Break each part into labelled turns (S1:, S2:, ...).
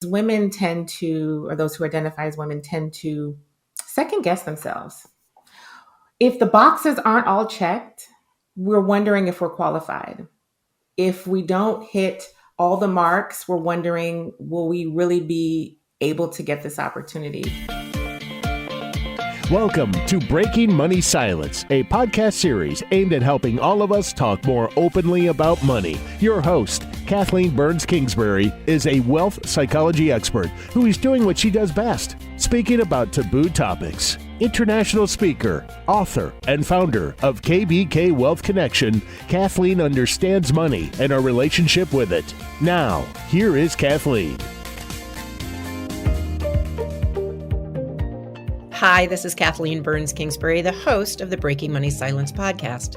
S1: Women tend to, or those who identify as women tend to second guess themselves. If the boxes aren't all checked, we're wondering if we're qualified. If we don't hit all the marks, we're wondering, will we really be able to get this opportunity?
S2: Welcome to Breaking Money Silence, a podcast series aimed at helping all of us talk more openly about money. Your host, Kathleen Kingsbury, is a wealth psychology expert who is doing what she does best, speaking about taboo topics. International speaker, author, and founder of KBK Wealth Connection, Kathleen understands money and our relationship with it. Now, here is Kathleen.
S3: Hi, this is Kathleen Kingsbury, the host of the Breaking Money Silence podcast.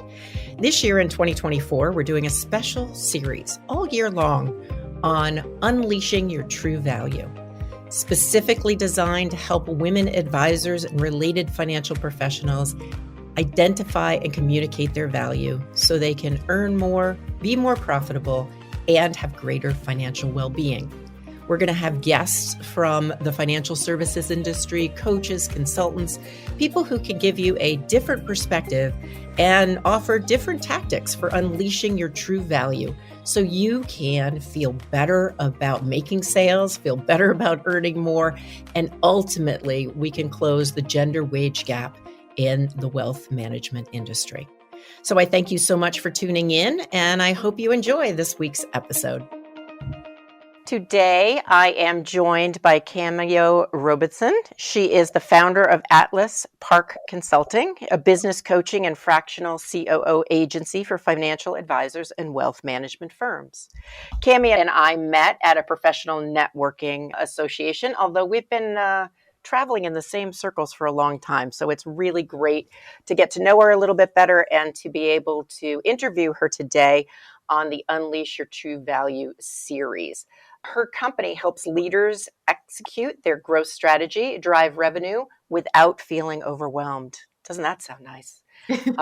S3: This year in 2024, we're doing a special series all year long on unleashing your true value, specifically designed to help women advisors and related financial professionals identify and communicate their value so they can earn more, be more profitable, and have greater financial well-being. We're going to have guests from the financial services industry, coaches, consultants, people who can give you a different perspective and offer different tactics for unleashing your true value so you can feel better about making sales, feel better about earning more, and ultimately we can close the gender wage gap in the wealth management industry. So I thank you so much for tuning in, and I hope you enjoy this week's episode. Today, I am joined by Cameo Roberson. She is the founder of Atlas Park Consulting, a business coaching and fractional COO agency for financial advisors and wealth management firms. Cameo and I met at a professional networking association, although we've been traveling in the same circles for a long time. So it's really great to get to know her a little bit better and to be able to interview her today on the Unleash Your True Value series. Her company helps leaders execute their growth strategy, drive revenue without feeling overwhelmed. Doesn't that sound nice?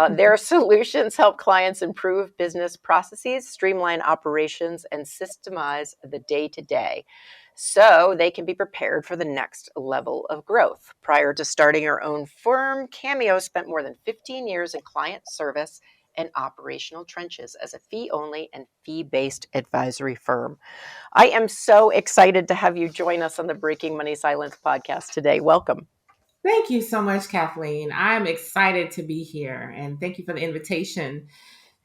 S3: Their solutions help clients improve business processes, streamline operations, and systemize the day-to-day so they can be prepared for the next level of growth. Prior to starting her own firm, Cameo spent more than 15 years in client service and operational trenches as a fee-only and fee-based advisory firm. I am so excited to have you join us on the Breaking Money Silence podcast today. Welcome.
S1: Thank you so much, Kathleen. I'm excited to be here, and thank you for the invitation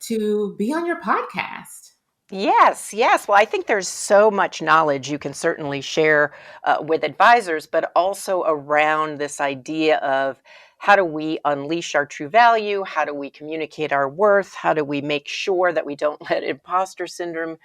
S1: to be on your podcast.
S3: Yes. Well, I think there's so much knowledge you can certainly share with advisors, but also around this idea of how do we unleash our true value? How do we communicate our worth? How do we make sure that we don't let imposter syndrome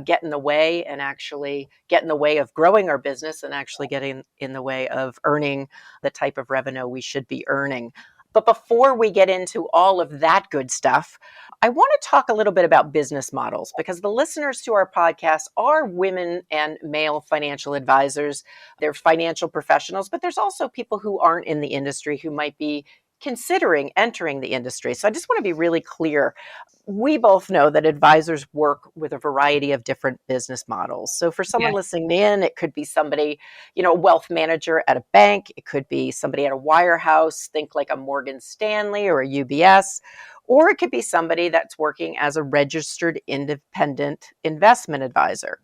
S3: get in the way and actually get in the way of growing our business and actually getting in the way of earning the type of revenue we should be earning? But before we get into all of that good stuff, I want to talk a little bit about business models because the listeners to our podcast are women and male financial advisors. They're financial professionals, but there's also people who aren't in the industry who might be considering entering the industry. So I just want to be really clear. We both know that advisors work with a variety of different business models. So for someone listening in, it could be somebody, a wealth manager at a bank. It could be somebody at a wirehouse, think like a Morgan Stanley or a UBS. Or it could be somebody that's working as a registered independent investment advisor,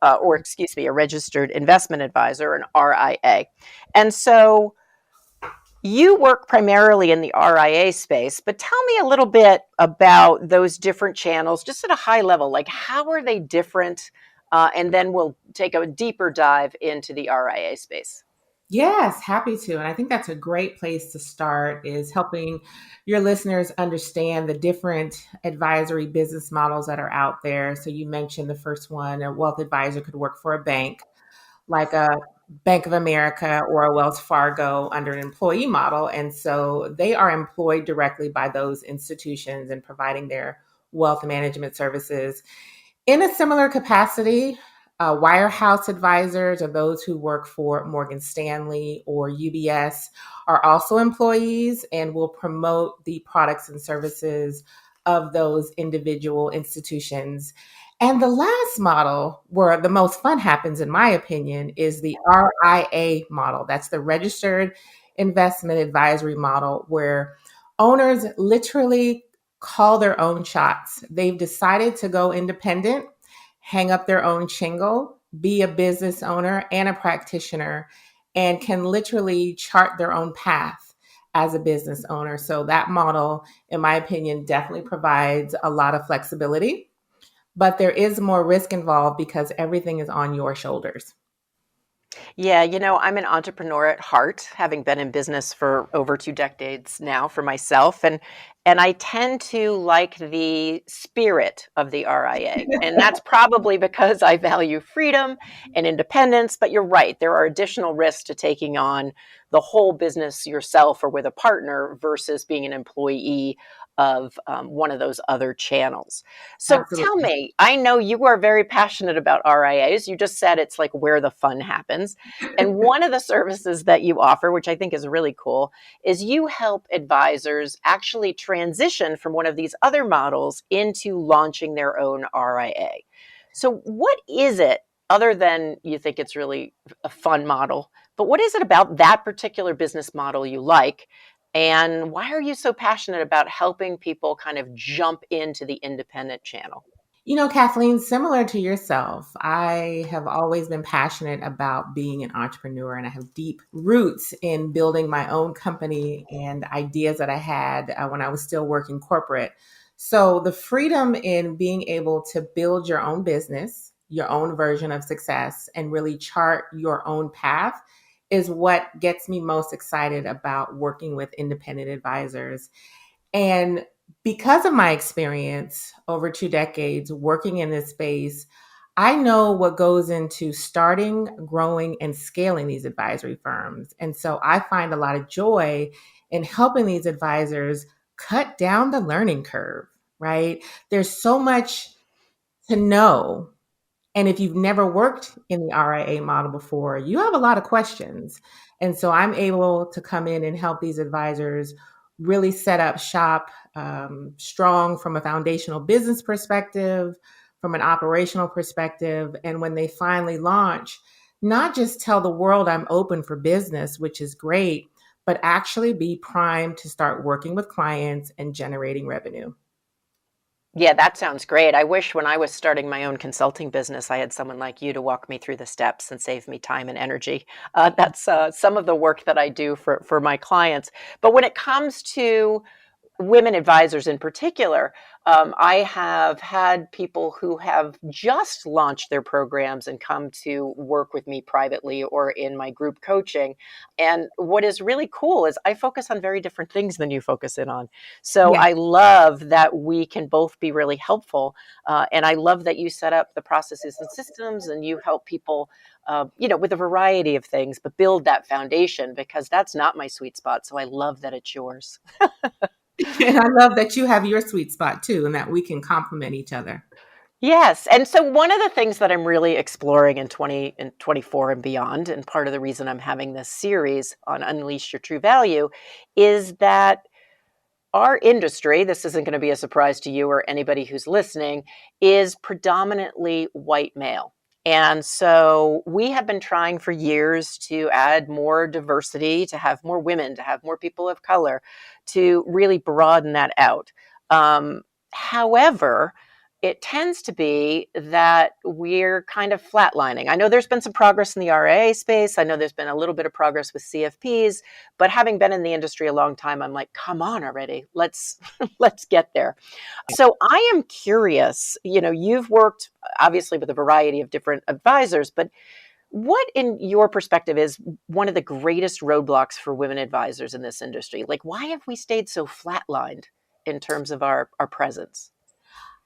S3: a registered investment advisor, an RIA. And so you work primarily in the RIA space, but tell me a little bit about those different channels, just at a high level, like how are they different? And then we'll take a deeper dive into the RIA space.
S1: Yes, happy to. And I think that's a great place to start, is helping your listeners understand the different advisory business models that are out there. So you mentioned the first one, a wealth advisor could work for a bank, like a Bank of America or a Wells Fargo under an employee model. And so they are employed directly by those institutions and providing their wealth management services. In a similar capacity, wirehouse advisors, or those who work for Morgan Stanley or UBS, are also employees and will promote the products and services of those individual institutions. And the last model where the most fun happens, in my opinion, is the RIA model. That's the Registered Investment Advisory model, where owners literally call their own shots. They've decided to go independent, hang up their own shingle, be a business owner and a practitioner, and can literally chart their own path as a business owner. So that model, in my opinion, definitely provides a lot of flexibility, but there is more risk involved because everything is on your shoulders.
S3: Yeah, I'm an entrepreneur at heart, having been in business for over 2 decades now for myself, and I tend to like the spirit of the RIA. And that's probably because I value freedom and independence, but you're right, there are additional risks to taking on the whole business yourself or with a partner versus being an employee of one of those other channels. So tell
S1: Absolutely.
S3: me, I know you are very passionate about RIAs. You just said it's like where the fun happens. And one of the services that you offer, which I think is really cool, is you help advisors actually transition from one of these other models into launching their own RIA. So, what is it, other than you think it's really a fun model, but what is it about that particular business model you like? And why are you so passionate about helping people kind of jump into the independent channel?
S1: Kathleen, similar to yourself, I have always been passionate about being an entrepreneur, and I have deep roots in building my own company and ideas that I had when I was still working corporate. So, the freedom in being able to build your own business, your own version of success, and really chart your own path is what gets me most excited about working with independent advisors. And because of my experience over 2 decades working in this space, I know what goes into starting, growing, and scaling these advisory firms. And so I find a lot of joy in helping these advisors cut down the learning curve, right? There's so much to know, and if you've never worked in the RIA model before, you have a lot of questions. And so I'm able to come in and help these advisors really set up shop strong from a foundational business perspective, from an operational perspective. And when they finally launch, not just tell the world I'm open for business, which is great, but actually be primed to start working with clients and generating revenue.
S3: Yeah, that sounds great. I wish when I was starting my own consulting business, I had someone like you to walk me through the steps and save me time and energy. That's some of the work that I do for my clients. But when it comes to women advisors in particular, I have had people who have just launched their programs and come to work with me privately or in my group coaching. And what is really cool is I focus on very different things than you focus in on. So
S1: Yeah.
S3: I love that we can both be really helpful. And I love that you set up the processes and systems and you help people with a variety of things, but build that foundation because that's not my sweet spot. So I love that it's yours.
S1: And I love that you have your sweet spot too, and that we can complement each other.
S3: Yes, and so one of the things that I'm really exploring in 20 and 24 and beyond, and part of the reason I'm having this series on Unleash Your True Value, is that our industry, this isn't going to be a surprise to you or anybody who's listening, is predominantly white male. And so we have been trying for years to add more diversity, to have more women, to have more people of color, to really broaden that out. However, it tends to be that we're kind of flatlining. I know there's been some progress in the RIA space. I know there's been a little bit of progress with CFPs, but having been in the industry a long time, I'm like, come on already. Let's let's get there. So I am curious, you've worked obviously with a variety of different advisors, but what in your perspective is one of the greatest roadblocks for women advisors in this industry? Like why have we stayed so flatlined in terms of our presence?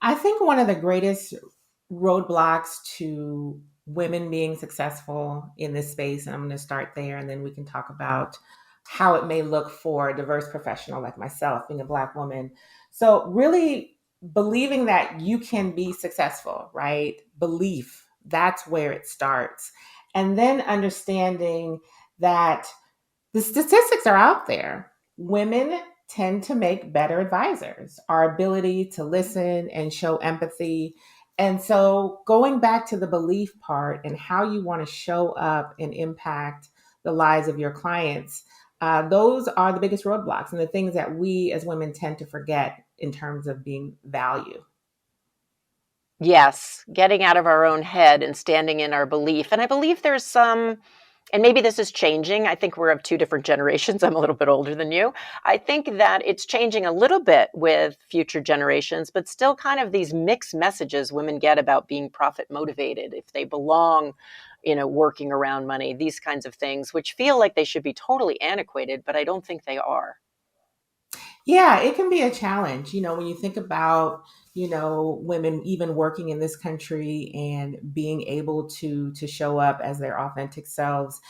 S1: I think one of the greatest roadblocks to women being successful in this space, and I'm going to start there, and then we can talk about how it may look for a diverse professional like myself, being a Black woman. So, really believing that you can be successful, right? Belief, that's where it starts. And then understanding that the statistics are out there. Women tend to make better advisors. Our ability to listen and show empathy And so, going back to the belief part and how you want to show up and impact the lives of your clients, those are the biggest roadblocks and the things that we as women tend to forget in terms of being value.
S3: Yes, getting out of our own head and standing in our belief. And I believe there's some, and maybe this is changing. I think we're of two different generations. I'm a little bit older than you. I think that it's changing a little bit with future generations, but still kind of these mixed messages women get about being profit motivated, if they belong, working around money, these kinds of things, which feel like they should be totally antiquated, but I don't think they are.
S1: Yeah, it can be a challenge. When you think about, women even working in this country and being able to show up as their authentic selves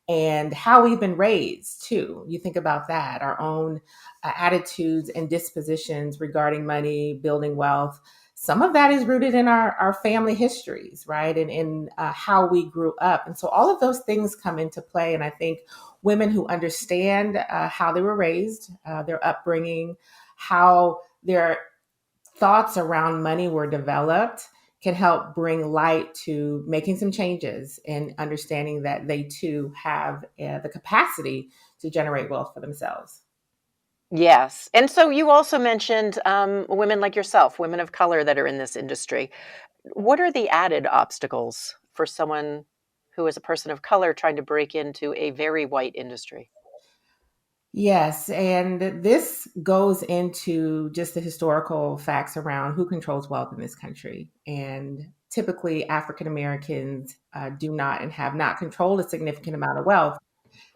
S1: and how we've been raised too. You think about that, our own attitudes and dispositions regarding money, building wealth. Some of that is rooted in our family histories, right? And in how we grew up. And so all of those things come into play. And I think women who understand how they were raised, their upbringing, how their thoughts around money were developed, can help bring light to making some changes and understanding that they too have the capacity to generate wealth for themselves.
S3: Yes. And so you also mentioned women like yourself, women of color that are in this industry. What are the added obstacles for someone who is a person of color trying to break into a very white industry?
S1: Yes, and this goes into just the historical facts around who controls wealth in this country. And typically, African Americans do not and have not controlled a significant amount of wealth.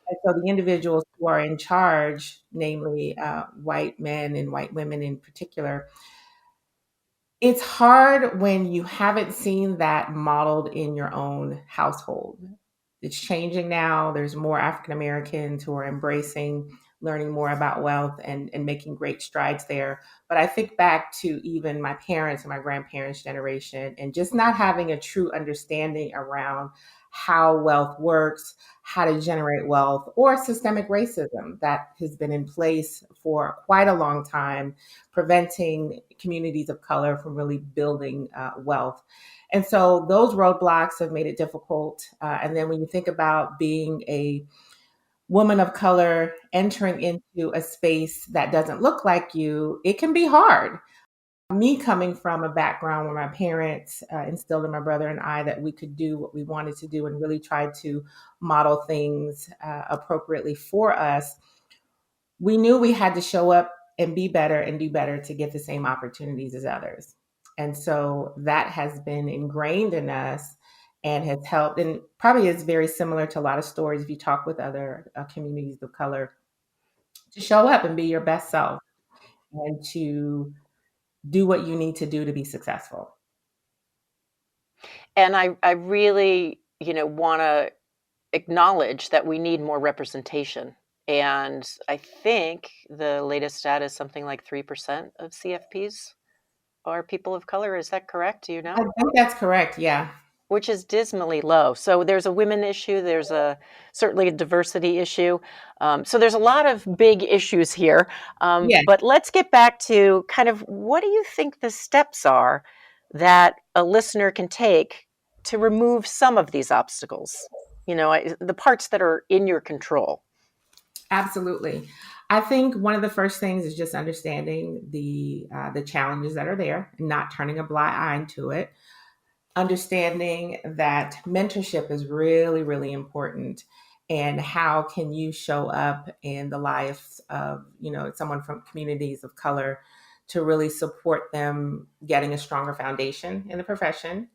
S1: And so the individuals who are in charge, namely white men and white women in particular, it's hard when you haven't seen that modeled in your own household. It's changing now. There's more African Americans who are embracing learning more about wealth and making great strides there. But I think back to even my parents and my grandparents' generation and just not having a true understanding around how wealth works, how to generate wealth, or systemic racism that has been in place for quite a long time, preventing communities of color from really building wealth. And so those roadblocks have made it difficult. And then when you think about being a woman of color entering into a space that doesn't look like you, it can be hard. Me coming from a background where my parents instilled in my brother and I that we could do what we wanted to do and really tried to model things appropriately for us, we knew we had to show up and be better and do better to get the same opportunities as others. And so that has been ingrained in us and has helped, and probably is very similar to a lot of stories if you talk with other communities of color, to show up and be your best self and to do what you need to do to be successful.
S3: And I really, want to acknowledge that we need more representation. And I think the latest stat is something like 3% of CFPs are people of color. Is that correct? Do you
S1: I
S3: know?
S1: think that's correct. Yeah.
S3: Which is dismally low. So there's a women issue. There's certainly a diversity issue. So there's a lot of big issues here.
S1: Yeah.
S3: But let's get back to kind of what do you think the steps are that a listener can take to remove some of these obstacles? The parts that are in your control.
S1: Absolutely. I think one of the first things is just understanding the challenges that are there, and not turning a blind eye to it. Understanding that mentorship is really, really important, and how can you show up in the lives of someone from communities of color to really support them getting a stronger foundation in the profession,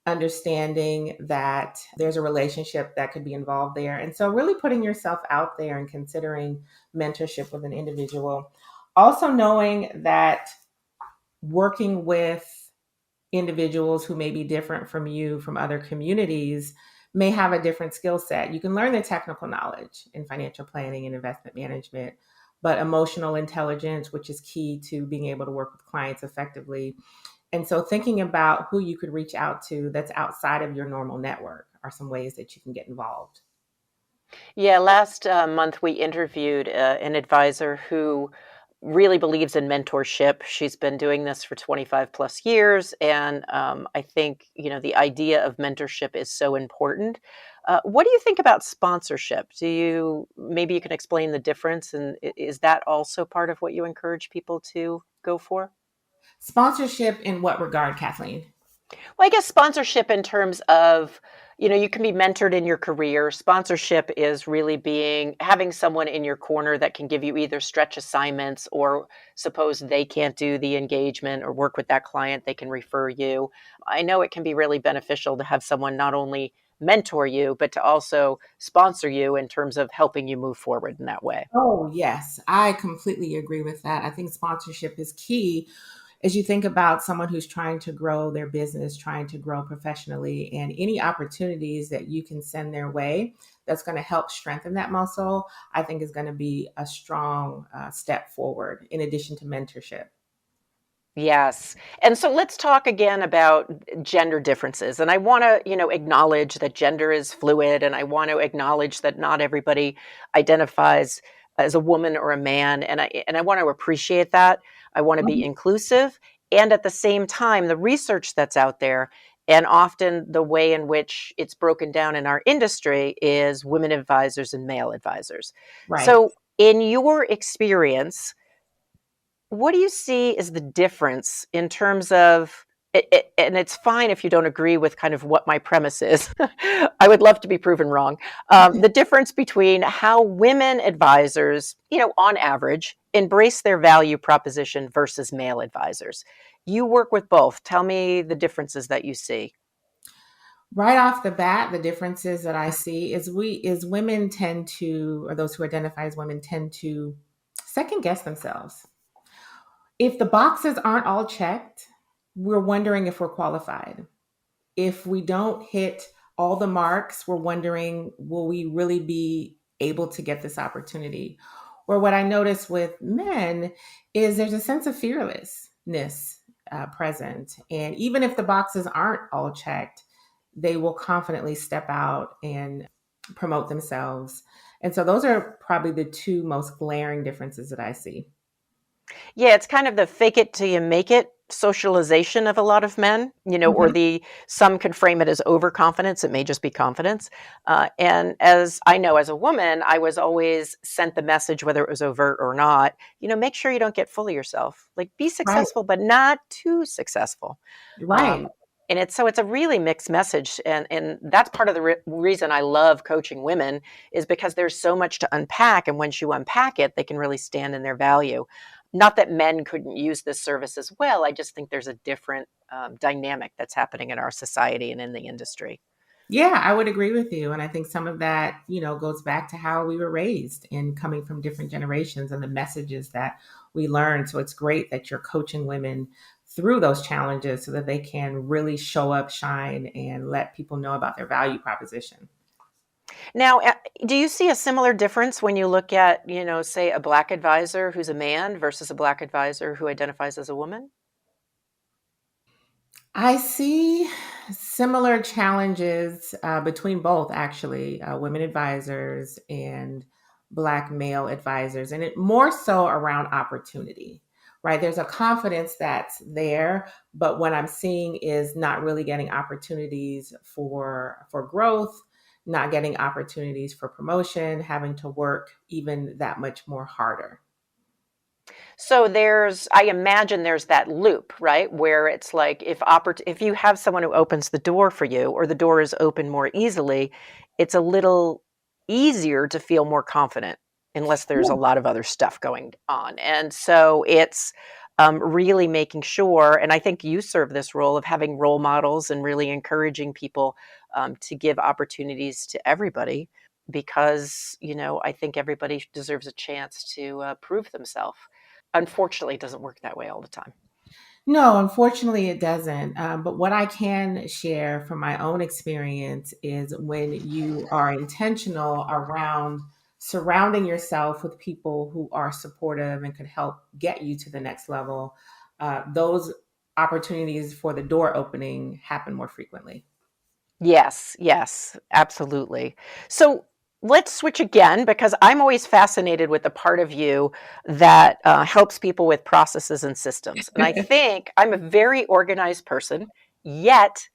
S1: understanding that there's a relationship that could be involved there. And so, really putting yourself out there and considering mentorship with an individual. Also, knowing that working with individuals who may be different from you from other communities may have a different skill set. You can learn the technical knowledge in financial planning and investment management, but emotional intelligence, which is key to being able to work with clients effectively, and so thinking about who you could reach out to that's outside of your normal network are some ways that you can get involved.
S3: Yeah, last month we interviewed an advisor who really believes in mentorship. She's been doing this for 25 plus years. And I think, the idea of mentorship is so important. What do you think about sponsorship? Maybe you can explain the difference? And is that also part of what you encourage people to go for?
S1: Sponsorship in what regard, Kathleen?
S3: Well, I guess sponsorship in terms of, you can be mentored in your career. Sponsorship is really having someone in your corner that can give you either stretch assignments, or suppose they can't do the engagement or work with that client, they can refer you. I know it can be really beneficial to have someone not only mentor you, but to also sponsor you in terms of helping you move forward in that way.
S1: Oh, yes, I completely agree with that. I think sponsorship is key as you think about someone who's trying to grow their business, trying to grow professionally, and any opportunities that you can send their way that's going to help strengthen that muscle, I think is going to be a strong step forward in addition to mentorship.
S3: Yes. And so let's talk again about gender differences. And I want to, acknowledge that gender is fluid, and I want to acknowledge that not everybody identifies as a woman or a man, and I want to appreciate that. I want to be
S1: Mhm.
S3: inclusive, and at the same time the research that's out there, and often the way in which it's broken down in our industry, is women advisors and male advisors.
S1: Right.
S3: So in your experience, what do you see is the difference in terms of and it's fine if you don't agree with kind of what my premise is. I would love to be proven wrong. The difference between how women advisors, on average, embrace their value proposition versus male advisors. You work with both. Tell me the differences that you see.
S1: Right off the bat, the differences that I see is women tend to, or those who identify as women tend to second guess themselves. If the boxes aren't all checked, we're wondering if we're qualified. If we don't hit all the marks, we're wondering, will we really be able to get this opportunity? Or what I notice with men is there's a sense of fearlessness present. And even if the boxes aren't all checked, they will confidently step out and promote themselves. And so those are probably the two most glaring differences that I see.
S3: Yeah, it's kind of the fake it till you make it socialization of a lot of men, or
S1: Mhm.
S3: some could frame it as overconfidence. It may just be confidence. And as I know, as a woman, I was always sent the message, whether it was overt or not, make sure you don't get full of yourself. Like, be
S1: Right,
S3: successful, but not too successful.
S1: right.
S3: Um, and it's a really mixed message, and that's part of the reason I love coaching women, is because there's so much to unpack, and once you unpack it, they can really stand in their value. Not that men couldn't use this service as well. I just think there's a different dynamic that's happening in our society and in the industry.
S1: Yeah, I would agree with you. And I think some of that, goes back to how we were raised and coming from different generations and the messages that we learned. So it's great that you're coaching women through those challenges so that they can really show up, shine, and let people know about their value proposition.
S3: Now, do you see a similar difference when you look at, say, a Black advisor who's a man versus a Black advisor who identifies as a woman?
S1: I see similar challenges between both, actually, women advisors and Black male advisors, and it more so around opportunity, right? There's a confidence that's there, but what I'm seeing is not really getting opportunities for growth, not getting opportunities for promotion, having to work even that much more harder.
S3: So I imagine there's that loop, right? Where it's like, if you have someone who opens the door for you, or the door is open more easily, it's a little easier to feel more confident, unless there's a
S1: Yeah.
S3: lot of other stuff going on. And so it's really making sure, and I think you serve this role of having role models and really encouraging people to give opportunities to everybody, because, I think everybody deserves a chance to prove themselves. Unfortunately, it doesn't work that way all the time.
S1: No, unfortunately, it doesn't. But what I can share from my own experience is when you are intentional around surrounding yourself with people who are supportive and could help get you to the next level, those opportunities for the door opening happen more frequently.
S3: Yes, yes, absolutely. So let's switch again because I'm always fascinated with the part of you that helps people with processes and systems. And I think I'm a very organized person, yet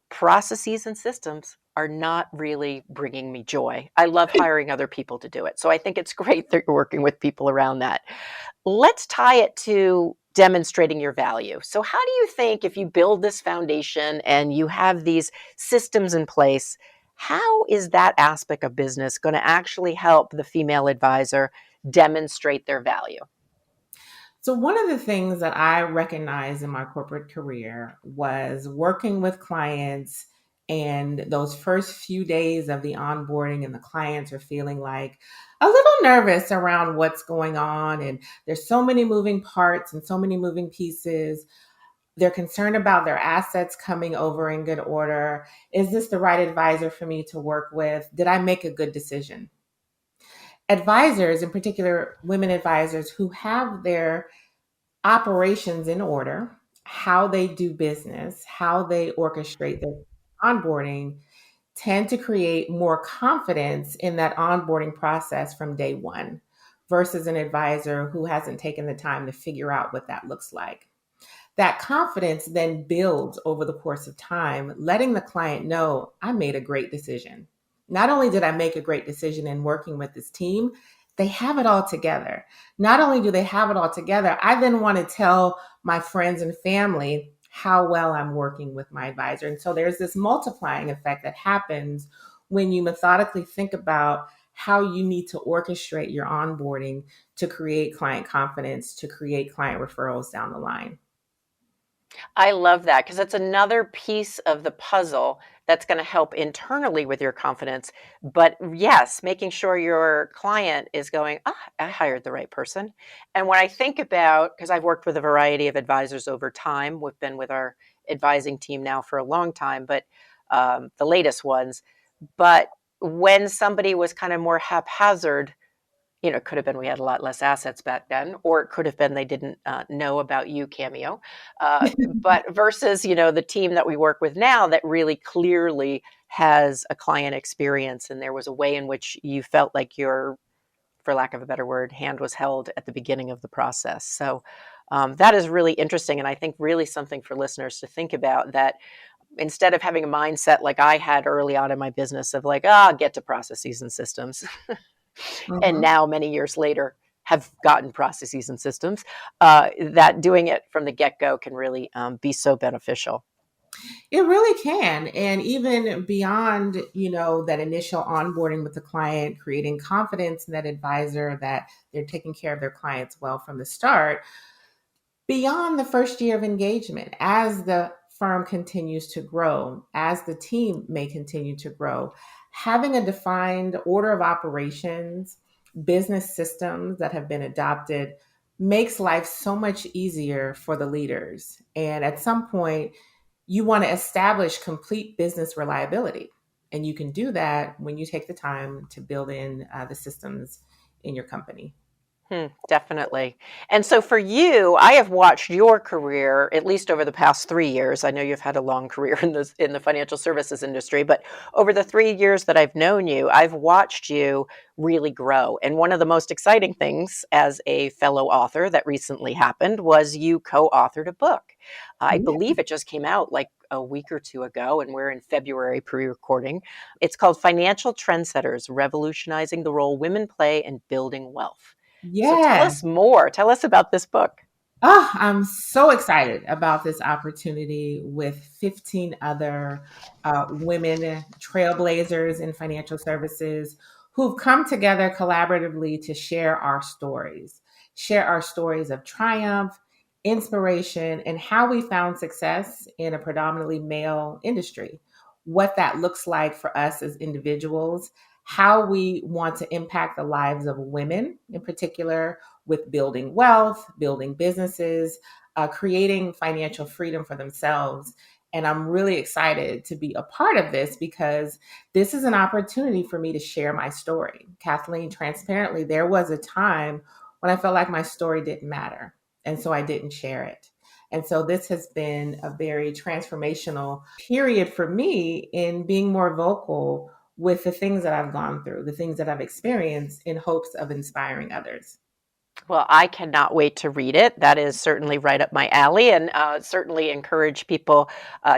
S3: processes and systems are not really bringing me joy. I love hiring other people to do it. So I think it's great that you're working with people around that. Let's tie it to demonstrating your value. So, how do you think if you build this foundation and you have these systems in place, how is that aspect of business going to actually help the female advisor demonstrate their value?
S1: So, one of the things that I recognized in my corporate career was working with clients, and those first few days of the onboarding, and the clients are feeling like a little nervous around what's going on. And there's so many moving parts and so many moving pieces. They're concerned about their assets coming over in good order. Is this the right advisor for me to work with? Did I make a good decision? Advisors, in particular, women advisors who have their operations in order, how they do business, how they orchestrate their onboarding, tend to create more confidence in that onboarding process from day one versus an advisor who hasn't taken the time to figure out what that looks like. That confidence then builds over the course of time, letting the client know I made a great decision. Not only did I make a great decision in working with this team, they have it all together. Not only do they have it all together, I then want to tell my friends and family how well I'm working with my advisor. And so there's this multiplying effect that happens when you methodically think about how you need to orchestrate your onboarding to create client confidence, to create client referrals down the line.
S3: I love that because it's another piece of the puzzle that's going to help internally with your confidence. But yes, making sure your client is going, I hired the right person. And when I think about, because I've worked with a variety of advisors over time, we've been with our advising team now for a long time, but the latest ones. But when somebody was kind of more haphazard, it could have been we had a lot less assets back then, or it could have been they didn't know about you, Cameo. But versus, the team that we work with now that really clearly has a client experience, and there was a way in which you felt like your, for lack of a better word, hand was held at the beginning of the process. So that is really interesting, and I think really something for listeners to think about, that instead of having a mindset like I had early on in my business of like, get to processes and systems. And
S1: Mhm.
S3: now many years later have gotten processes and systems, that doing it from the get-go can really be so beneficial.
S1: It really can. And even beyond, that initial onboarding with the client, creating confidence in that advisor that they're taking care of their clients well from the start, beyond the first year of engagement, as the firm continues to grow, as the team may continue to grow, having a defined order of operations, business systems that have been adopted makes life so much easier for the leaders. And at some point, you want to establish complete business reliability. And you can do that when you take the time to build in the systems in your company.
S3: Definitely. And so for you, I have watched your career at least over the past 3 years. I know you've had a long career in the financial services industry, but over the 3 years that I've known you, I've watched you really grow. And one of the most exciting things as a fellow author that recently happened was you co-authored a book. I
S1: Yeah.
S3: believe it just came out like a week or two ago, and we're in February pre-recording. It's called Financial Trendsetters: Revolutionizing the Role Women Play in Building Wealth. So tell
S1: Yeah.
S3: us more. Tell us about this book.
S1: Oh, I'm so excited about this opportunity with 15 other women trailblazers in financial services who've come together collaboratively to share our stories of triumph, inspiration, and how we found success in a predominantly male industry, what that looks like for us as individuals, how we want to impact the lives of women in particular with building wealth, building businesses, creating financial freedom for themselves. And I'm really excited to be a part of this because this is an opportunity for me to share my story. Kathleen, transparently, there was a time when I felt like my story didn't matter. And so I didn't share it. And so this has been a very transformational period for me in being more vocal with the things that I've gone through, the things that I've experienced in hopes of inspiring others.
S3: Well, I cannot wait to read it. That is certainly right up my alley, and certainly encourage people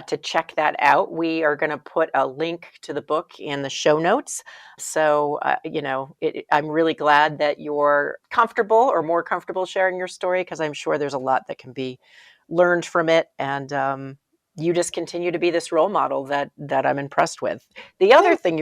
S3: to check that out. We are going to put a link to the book in the show notes. So, I'm really glad that you're comfortable or more comfortable sharing your story, because I'm sure there's a lot that can be learned from it. And you just continue to be this role model that I'm impressed with. The other thing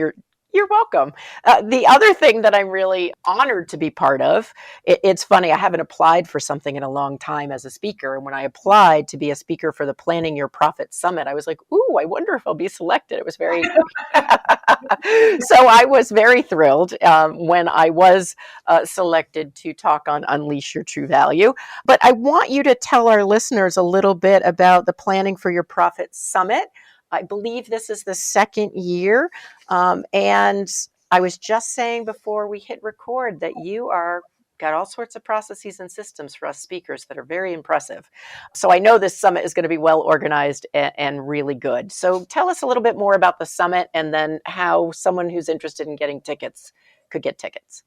S3: you're welcome. The other thing that I'm really honored to be part of, it's funny, I haven't applied for something in a long time as a speaker. And when I applied to be a speaker for the Planning Your Profit Summit, I was like, ooh, I wonder if I'll be selected. It was very, so I was very thrilled when I was selected to talk on Unleash Your True Value. But I want you to tell our listeners a little bit about the Planning for Your Profit Summit. I believe this is the second year. And I was just saying before we hit record that you are got all sorts of processes and systems for us speakers that are very impressive. So I know this summit is going to be well organized and really good. So tell us a little bit more about the summit, and then how someone who's interested in getting tickets could get tickets.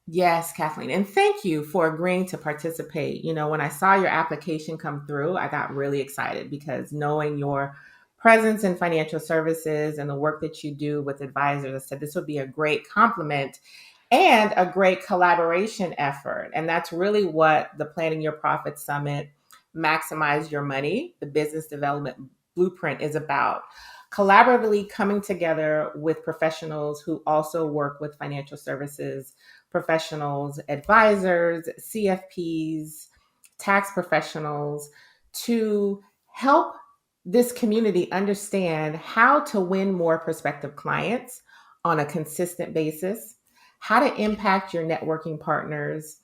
S1: Yes, Kathleen. And thank you for agreeing to participate. When I saw your application come through, I got really excited, because knowing your presence in financial services and the work that you do with advisors, I said this would be a great complement and a great collaboration effort. And that's really what the Planning Your Profit Summit, Maximize Your Money, the business development blueprint is about. Collaboratively coming together with professionals who also work with financial services professionals, advisors, CFPs, tax professionals, to help this community understand how to win more prospective clients on a consistent basis, how to impact your networking partners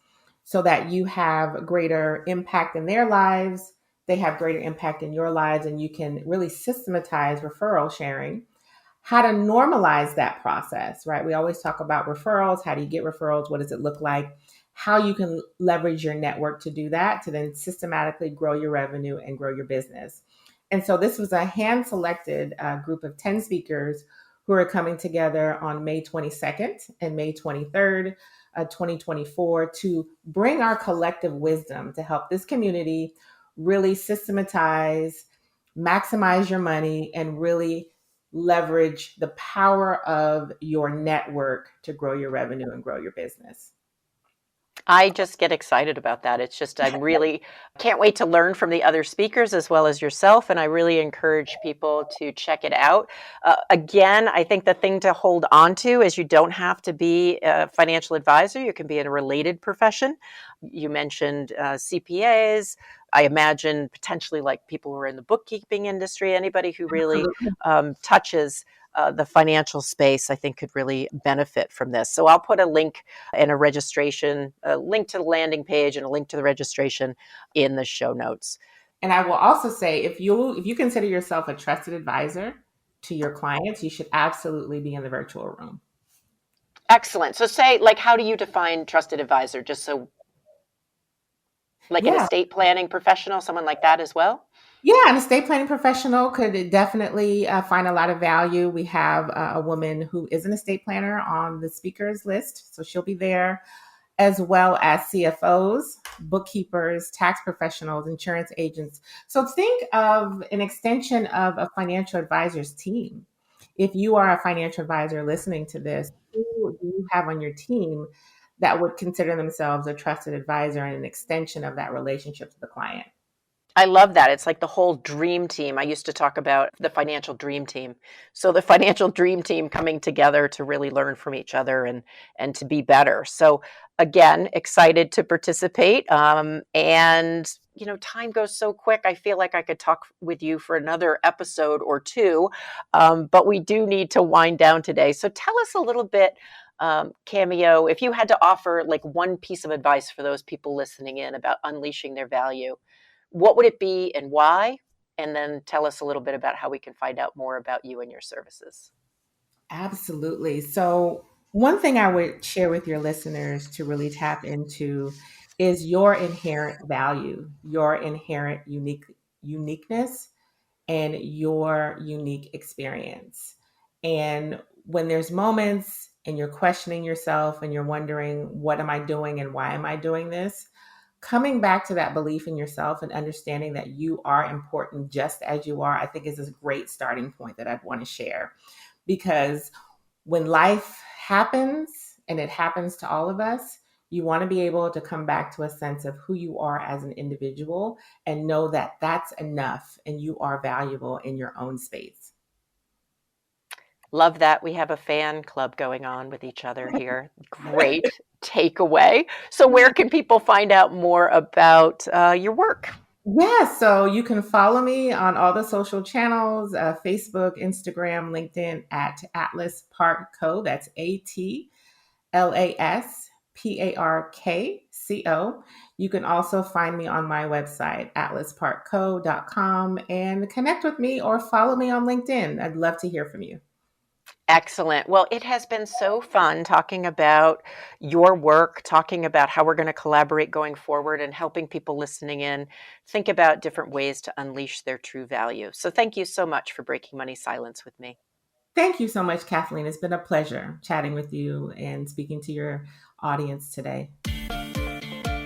S1: so that you have greater impact in their lives, they have greater impact in your lives, and you can really systematize referral sharing. How to normalize that process, right? We always talk about referrals. How do you get referrals? What does it look like? How you can leverage your network to do that, to then systematically grow your revenue and grow your business. And so this was a hand-selected group of 10 speakers who are coming together on May 22nd and May 23rd, 2024, to bring our collective wisdom to help this community really systematize, maximize your money, and really leverage the power of your network to grow your revenue and grow your business.
S3: I just get excited about that. It's just, I'm really can't wait to learn from the other speakers as well as yourself. And I really encourage people to check it out. Again, I think the thing to hold on to is you don't have to be a financial advisor. You can be in a related profession. You mentioned CPAs. I imagine potentially like people who are in the bookkeeping industry, anybody who really touches the financial space, I think, could really benefit from this. So I'll put a link and a registration, a link to the landing page and a link to the registration in the show notes.
S1: And I will also say, if you consider yourself a trusted advisor to your clients, you should absolutely be in the virtual room.
S3: Excellent. So say, like, how do you define trusted advisor? Just so, like an estate planning professional, someone like that as well?
S1: Yeah, an estate planning professional could definitely find a lot of value. We have a woman who is an estate planner on the speakers list, so she'll be there, as well as CFOs, bookkeepers, tax professionals, insurance agents. So think of an extension of a financial advisor's team. If you are a financial advisor listening to this, who do you have on your team that would consider themselves a trusted advisor and an extension of that relationship to the client?
S3: I love that. It's like the whole dream team. I used to talk about the financial dream team. So the financial dream team coming together to really learn from each other and to be better. So again, excited to participate. And time goes so quick. I feel like I could talk with you for another episode or two, but we do need to wind down today. So tell us a little bit, Cameo, if you had to offer like one piece of advice for those people listening in about unleashing their value, what would it be and why? And then tell us a little bit about how we can find out more about you and your services.
S1: Absolutely. So one thing I would share with your listeners to really tap into is your inherent value, your inherent uniqueness, and your unique experience. And when there's moments and you're questioning yourself and you're wondering, what am I doing and why am I doing this? Coming back to that belief in yourself and understanding that you are important just as you are, I think is a great starting point that I'd want to share. Because when life happens, and it happens to all of us, you want to be able to come back to a sense of who you are as an individual and know that that's enough and you are valuable in your own space.
S3: Love that. We have a fan club going on with each other here. Great takeaway. So where can people find out more about your work?
S1: Yeah, so you can follow me on all the social channels, Facebook, Instagram, LinkedIn at Atlas Park Co. That's ATLASPARKCO. You can also find me on my website, atlasparkco.com, and connect with me or follow me on LinkedIn. I'd love to hear from you.
S3: Excellent. Well, it has been so fun talking about your work, talking about how we're going to collaborate going forward, and helping people listening in think about different ways to unleash their true value. So thank you so much for breaking money silence with me.
S1: Thank you so much, Kathleen. It's been a pleasure chatting with you and speaking to your audience today.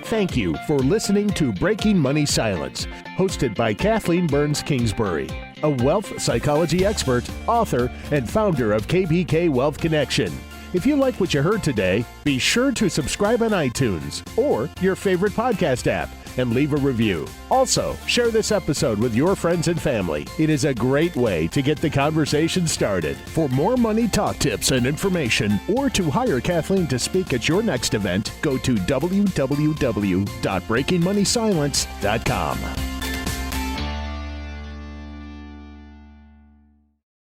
S2: Thank you for listening to Breaking Money Silence, hosted by Kathleen Burns Kingsbury, a wealth psychology expert, author, and founder of KBK Wealth Connection. If you like what you heard today, be sure to subscribe on iTunes or your favorite podcast app and leave a review. Also, share this episode with your friends and family. It is a great way to get the conversation started. For more money talk tips and information, or to hire Kathleen to speak at your next event, go to www.breakingmoneysilence.com.